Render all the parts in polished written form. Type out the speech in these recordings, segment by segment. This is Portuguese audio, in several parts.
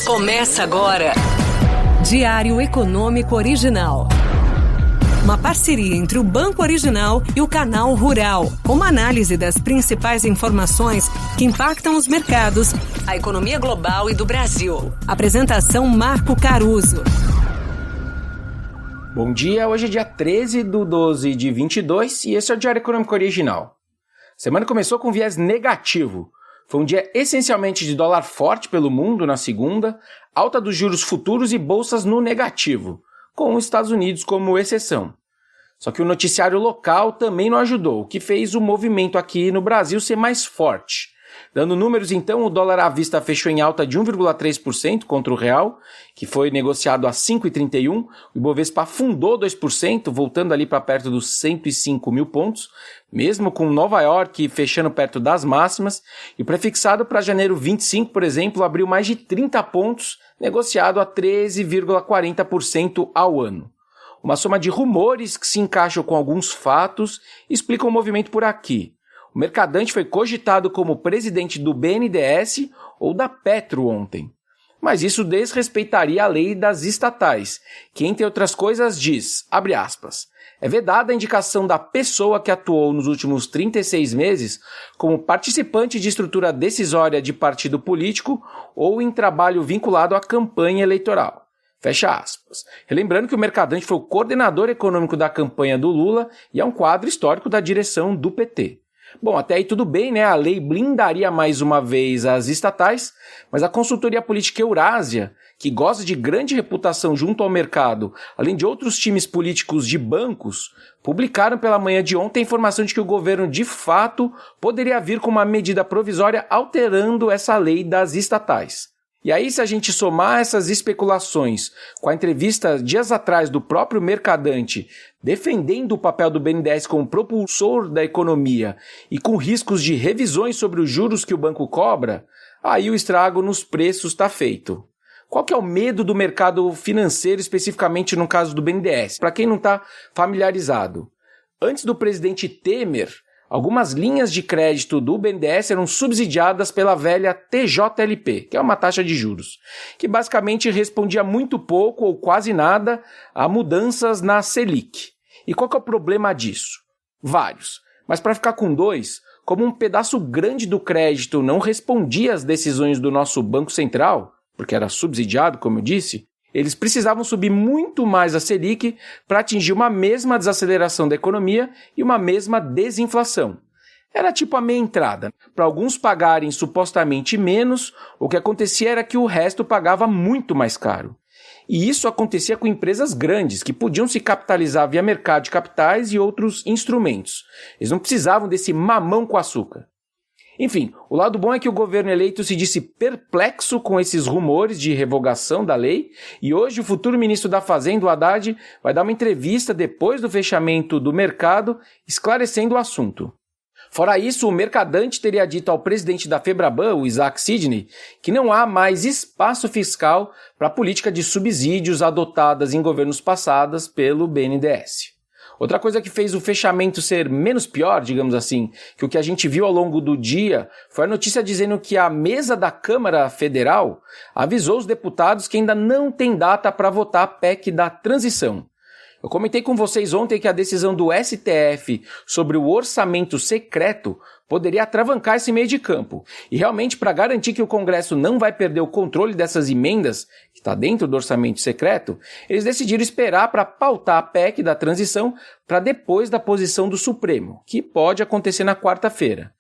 Começa agora. Diário Econômico Original. Uma parceria entre o Banco Original e o Canal Rural, com uma análise das principais informações que impactam os mercados, a economia global e do Brasil. Apresentação Marco Caruso. Bom dia, hoje é dia 13/12/22 e esse é o Diário Econômico Original. A semana começou com viés negativo. Foi um dia essencialmente de dólar forte pelo mundo na segunda, alta dos juros futuros e bolsas no negativo, com os Estados Unidos como exceção. Só que o noticiário local também não ajudou, o que fez o movimento aqui no Brasil ser mais forte. Dando números, então, o dólar à vista fechou em alta de 1,3% contra o real, que foi negociado a 5,31. O Ibovespa afundou 2%, voltando ali para perto dos 105 mil pontos, mesmo com Nova York fechando perto das máximas. E o prefixado para janeiro 25, por exemplo, abriu mais de 30 pontos, negociado a 13,40% ao ano. Uma soma de rumores que se encaixam com alguns fatos explicam o movimento por aqui. O mercadante foi cogitado como presidente do BNDES ou da Petro ontem. Mas isso desrespeitaria a lei das estatais, que, entre outras coisas, diz, abre aspas, é vedada a indicação da pessoa que atuou nos últimos 36 meses como participante de estrutura decisória de partido político ou em trabalho vinculado à campanha eleitoral. Fecha aspas. Relembrando que o mercadante foi o coordenador econômico da campanha do Lula e é um quadro histórico da direção do PT. Bom, até aí tudo bem, né? A lei blindaria mais uma vez as estatais, mas a consultoria política Eurásia, que goza de grande reputação junto ao mercado, além de outros times políticos de bancos, publicaram pela manhã de ontem a informação de que o governo, de fato, poderia vir com uma medida provisória alterando essa lei das estatais. E aí, se a gente somar essas especulações com a entrevista dias atrás do próprio mercadante defendendo o papel do BNDES como propulsor da economia e com riscos de revisões sobre os juros que o banco cobra, aí o estrago nos preços está feito. Qual que é o medo do mercado financeiro, especificamente no caso do BNDES? Para quem não está familiarizado, antes do presidente Temer, algumas linhas de crédito do BNDES eram subsidiadas pela velha TJLP, que é uma taxa de juros, que basicamente respondia muito pouco ou quase nada a mudanças na Selic. E qual que é o problema disso? Vários. Mas para ficar com dois, como um pedaço grande do crédito não respondia às decisões do nosso Banco Central, porque era subsidiado, como eu disse, eles precisavam subir muito mais a Selic para atingir uma mesma desaceleração da economia e uma mesma desinflação. Era tipo a meia entrada. Para alguns pagarem supostamente menos, o que acontecia era que o resto pagava muito mais caro. E isso acontecia com empresas grandes, que podiam se capitalizar via mercado de capitais e outros instrumentos. Eles não precisavam desse mamão com açúcar. Enfim, o lado bom é que o governo eleito se disse perplexo com esses rumores de revogação da lei e hoje o futuro ministro da Fazenda, o Haddad, vai dar uma entrevista depois do fechamento do mercado esclarecendo o assunto. Fora isso, o mercadante teria dito ao presidente da Febraban, o Isaac Sidney, que não há mais espaço fiscal para a política de subsídios adotadas em governos passados pelo BNDES. Outra coisa que fez o fechamento ser menos pior, digamos assim, que o que a gente viu ao longo do dia, foi a notícia dizendo que a mesa da Câmara Federal avisou os deputados que ainda não tem data para votar a PEC da transição. Eu comentei com vocês ontem que a decisão do STF sobre o orçamento secreto poderia atravancar esse meio de campo. E realmente, para garantir que o Congresso não vai perder o controle dessas emendas, que está dentro do orçamento secreto, eles decidiram esperar para pautar a PEC da transição para depois da posição do Supremo, que pode acontecer na quarta-feira.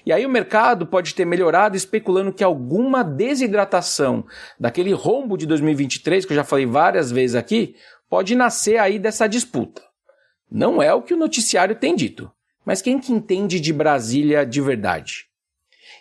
E aí o mercado pode ter melhorado especulando que alguma desidratação daquele rombo de 2023, que eu já falei várias vezes aqui, pode nascer aí dessa disputa. Não é o que o noticiário tem dito, mas quem que entende de Brasília de verdade?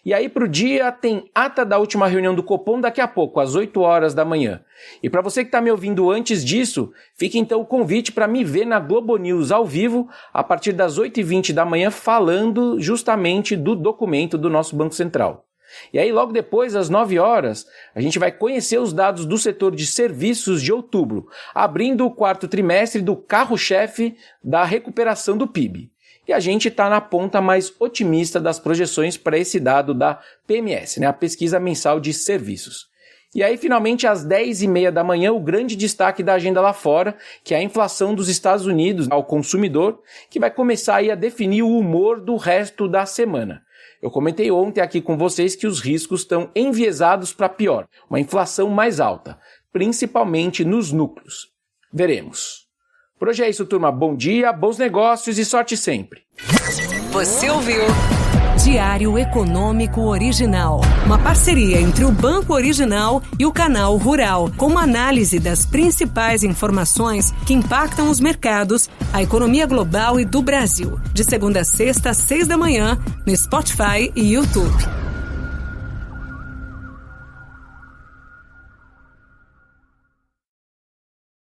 E aí para o dia tem ata da última reunião do Copom daqui a pouco, às 8 horas da manhã. E para você que está me ouvindo antes disso, fica então o convite para me ver na Globo News ao vivo, a partir das 8h20 da manhã, falando justamente do documento do nosso Banco Central. E aí logo depois, às 9 horas, a gente vai conhecer os dados do setor de serviços de outubro, abrindo o quarto trimestre do carro-chefe da recuperação do PIB. E a gente está na ponta mais otimista das projeções para esse dado da PMS, a Pesquisa Mensal de Serviços. E aí, finalmente, às 10h30 da manhã, o grande destaque da agenda lá fora, que é a inflação dos Estados Unidos ao consumidor, que vai começar aí a definir o humor do resto da semana. Eu comentei ontem aqui com vocês que os riscos estão enviesados para pior, uma inflação mais alta, principalmente nos núcleos. Veremos. Por hoje é isso, turma. Bom dia, bons negócios e sorte sempre. Você ouviu Diário Econômico Original, uma parceria entre o Banco Original e o Canal Rural, com uma análise das principais informações que impactam os mercados, a economia global e do Brasil. De segunda a sexta, às 6 da manhã, no Spotify e YouTube.